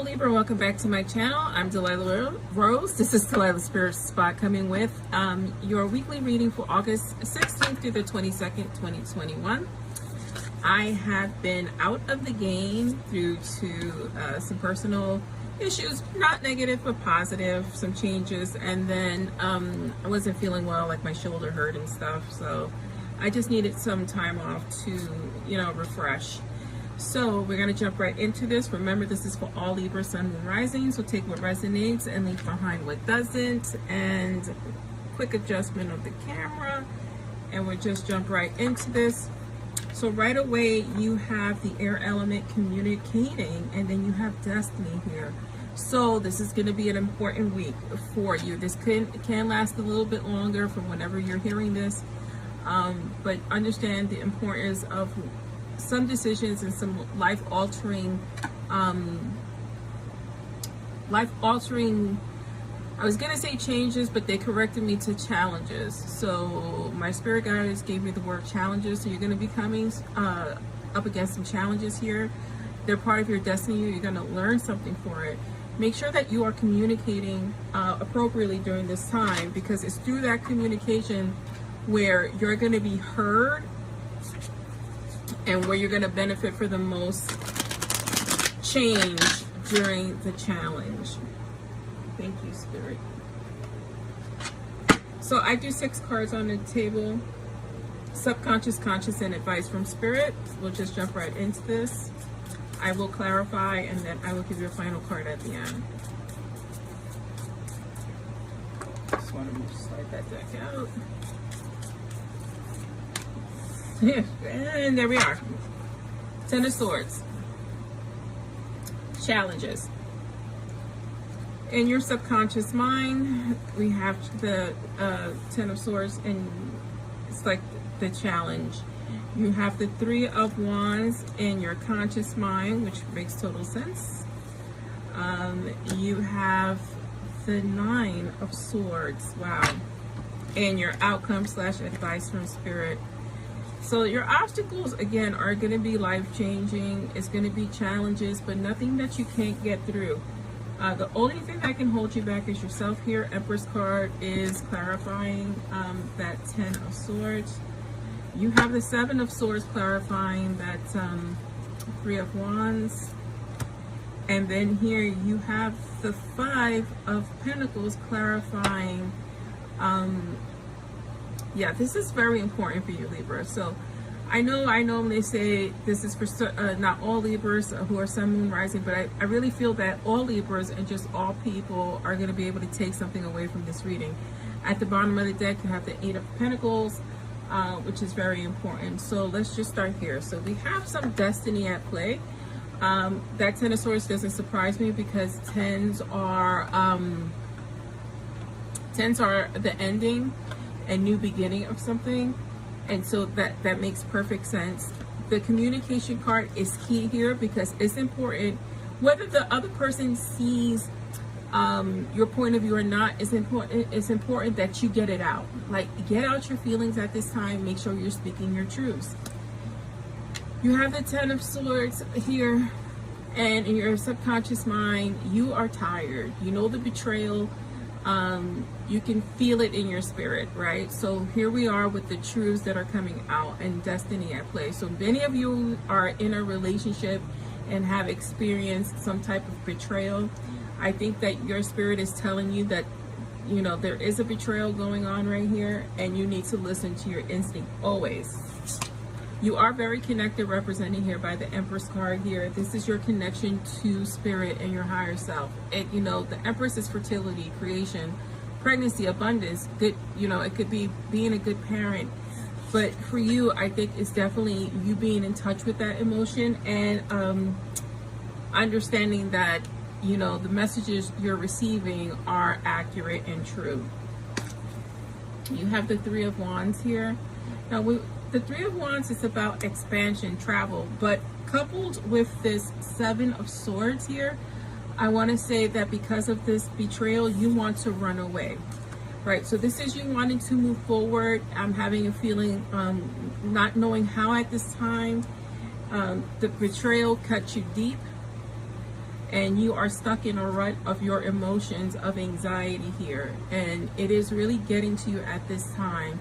Hello Libra, welcome back to my channel. I'm Delilah Rose. This is Delilah Spirit Spot coming with your weekly reading for August 16th through the 22nd, 2021. I have been out of the game due to some personal issues, not negative but positive, some changes, and then I wasn't feeling well, like my shoulder hurt and stuff, so I just needed some time off to, refresh. So we're going to jump right into this. Remember, this is for all Libra, Sun, Moon, Rising. So take what resonates and leave behind what doesn't. And quick adjustment of the camera. And we'll just jump right into this. So right away, you have the air element communicating. And then you have destiny here. So this is going to be an important week for you. This can last a little bit longer from whenever you're hearing this. But understand the importance of some decisions and some life-altering, I was going to say changes, but they corrected me to challenges. So my spirit guides gave me the word challenges. So you're going to be coming up against some challenges here. They're part of your destiny. You're going to learn something for it. Make sure that you are communicating appropriately during this time, because it's through that communication where you're going to be heard and where you're going to benefit for the most change during the challenge. Thank you, Spirit. So I do 6 cards on the table. Subconscious, conscious, and advice from Spirit. We'll just jump right into this. I will clarify, and then I will give you a final card at the end. Just want to slide that deck out. And there we are. 10 of Swords. Challenges. In your subconscious mind, we have the 10 of Swords, and it's like the challenge. You have the 3 of Wands in your conscious mind, which makes total sense. You have the 9 of Swords. Wow. And your outcome / advice from Spirit. So your obstacles, again, are going to be life-changing. It's going to be challenges, but nothing that you can't get through. The only thing that can hold you back is yourself here. Empress card is clarifying that 10 of Swords. You have the 7 of Swords clarifying that 3 of Wands. And then here you have the 5 of Pentacles clarifying yeah, this is very important for you, Libra. So I know when they say this is for not all Libras who are Sun, Moon, Rising, but I really feel that all Libras and just all people are going to be able to take something away from this reading. At the bottom of the deck, you have the 8 of Pentacles, which is very important. So let's just start here. So we have some destiny at play. That 10 of Swords doesn't surprise me, because 10s are the ending and new beginning of something, and so that makes perfect sense. The communication card is key here, because it's important whether the other person sees your point of view or not. It's important that you get it out. Like, get out your feelings at this time. Make sure you're speaking your truths. You have the 10 of Swords here, and in your subconscious mind, you are tired. You know the betrayal. You can feel it in your spirit, right? So here we are with the truths that are coming out and destiny at play. So many of you are in a relationship and have experienced some type of betrayal. I think that your spirit is telling you that, there is a betrayal going on right here, and you need to listen to your instinct always. You are very connected, representing here by the Empress card here. This is your connection to spirit and your higher self. And the Empress is fertility, creation, pregnancy, abundance, good, it could be being a good parent. But for you, I think it's definitely you being in touch with that emotion, and understanding that, the messages you're receiving are accurate and true. You have the 3 of Wands here. Now, the 3 of Wands is about expansion, travel, but coupled with this 7 of Swords here, I want to say that because of this betrayal, you want to run away, right? So this is you wanting to move forward. I'm having a feeling, not knowing how at this time. The betrayal cut you deep, and you are stuck in a rut of your emotions of anxiety here, and it is really getting to you at this time.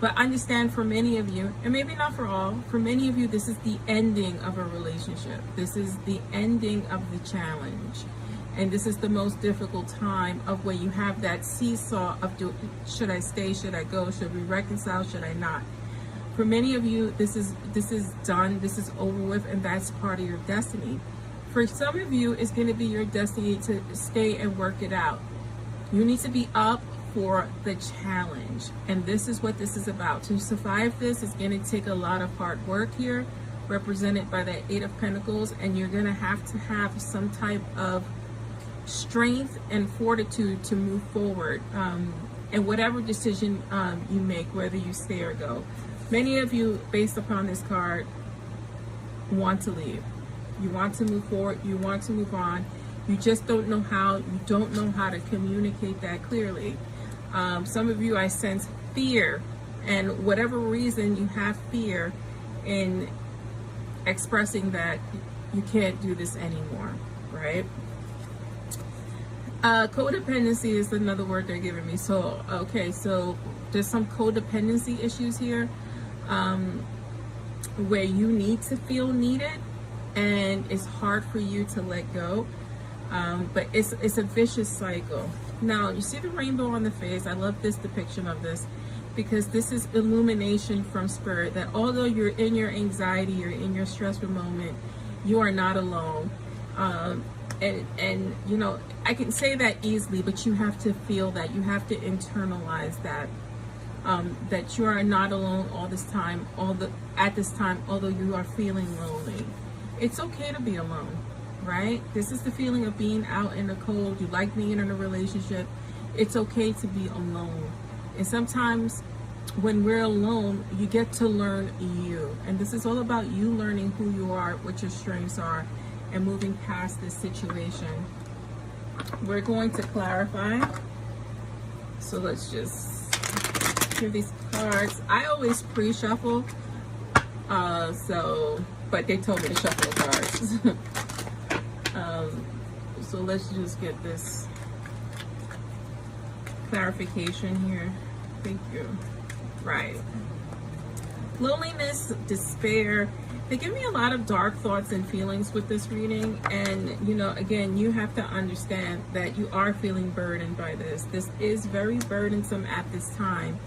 But understand, for many of you, and maybe not for all, for many of you, this is the ending of a relationship. This is the ending of the challenge. And this is the most difficult time of where you have that seesaw of, should I stay, should I go, should we reconcile, should I not? For many of you, this is done, this is over with, and that's part of your destiny. For some of you, it's going to be your destiny to stay and work it out. You need to be up for the challenge, and this is what this is about. To survive this is going to take a lot of hard work here, represented by the Eight of Pentacles, and you're going to have some type of strength and fortitude to move forward, and whatever decision you make, whether you stay or go. Many of you, based upon this card, want to leave. You want to move forward, you want to move on, you just don't know how. You don't know how to communicate that clearly. Some of you, I sense fear, and whatever reason you have fear in expressing that you can't do this anymore, right? Codependency is another word they're giving me. So, okay, so there's some codependency issues here, where you need to feel needed, and it's hard for you to let go. But it's a vicious cycle. Now, you see the rainbow on the face. I love this depiction of this, because this is illumination from spirit, that although you're in your anxiety, you're in your stressful moment, you are not alone. And you know, I can say that easily, but you have to feel that. You have to internalize that, that you are not alone all this time, at this time, although you are feeling lonely. It's okay to be alone, right? This is the feeling of being out in the cold. You like being in a relationship. It's okay to be alone. And sometimes when we're alone, you get to learn you. And this is all about you learning who you are, what your strengths are, and moving past this situation. We're going to clarify. So let's just give these cards. I always pre-shuffle. But they told me to shuffle the cards. So let's just get this clarification here. Thank you. Right. Loneliness, despair. They give me a lot of dark thoughts and feelings with this reading. And, you know, again, you have to understand that you are feeling burdened by this. This is very burdensome at this time,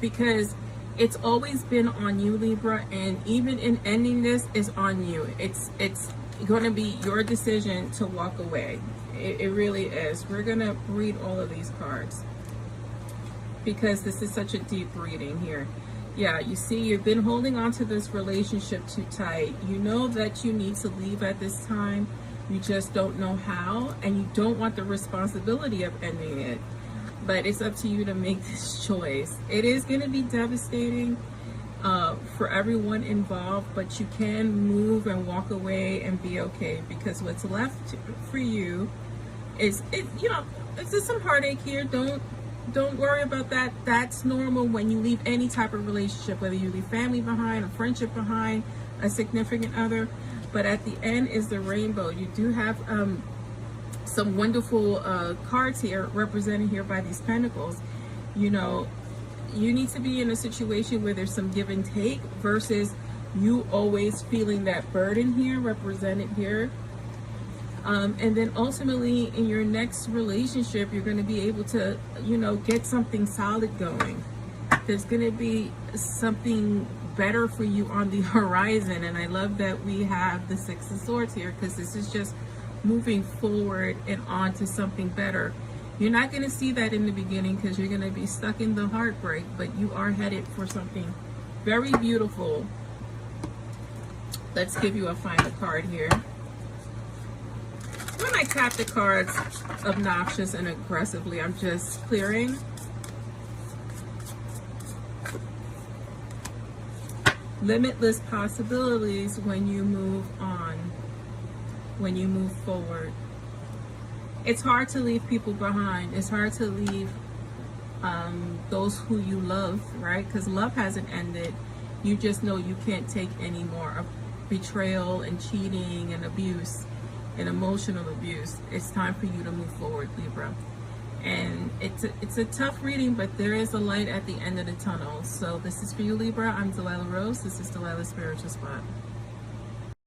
because it's always been on you, Libra, and even in ending this is on you. It's going to be your decision to walk away. It really is. We're going to read all of these cards, because this is such a deep reading here. Yeah, you see, you've been holding on to this relationship too tight. You know that you need to leave at this time. You just don't know how, and you don't want the responsibility of ending it. But it's up to you to make this choice. It is going to be devastating for everyone involved, but you can move and walk away and be okay, because what's left for you is, you know, it's just some heartache here. Don't worry about that. That's normal when you leave any type of relationship, whether you leave family behind, a friendship behind, a significant other. But at the end is the rainbow. You do have some wonderful cards here represented here by these pentacles. You know, you need to be in a situation where there's some give and take, versus you always feeling that burden here represented here. And then ultimately in your next relationship, you're going to be able to, you know, get something solid going. There's going to be something better for you on the horizon. And I love that we have the Six of Swords here, because this is just moving forward and on to something better. You're not going to see that in the beginning, because you're going to be stuck in the heartbreak, but you are headed for something very beautiful. Let's give you a final card here. When I tap the cards obnoxious and aggressively, I'm just clearing. Limitless possibilities when you move on, when you move forward. It's hard to leave people behind. It's hard to leave those who you love, right? Because love hasn't ended. You just know you can't take any more of betrayal and cheating and abuse. and emotional abuse. It's time for you to move forward, Libra. And it's a tough reading, but there is a light at the end of the tunnel. So this is for you, Libra. I'm Delilah Rose. This is Delilah's Spiritual Spot.